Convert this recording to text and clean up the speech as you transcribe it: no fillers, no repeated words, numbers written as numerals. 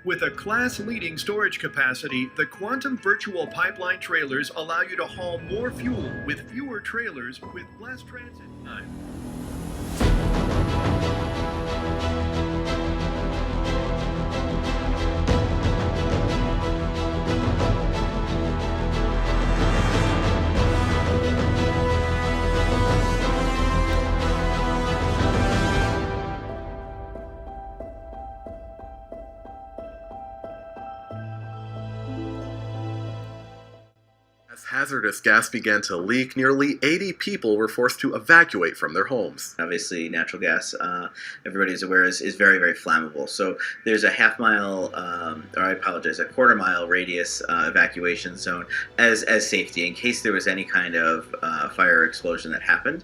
With a class-leading storage capacity, the Quantum Virtual Pipeline trailers allow you to haul more fuel with fewer trailers with less transit time. As hazardous gas began to leak, nearly 80 people were forced to evacuate from their homes. Obviously, natural gas, everybody's aware, is very, very flammable. So there's a a quarter mile radius evacuation zone as safety in case there was any kind of fire or explosion that happened.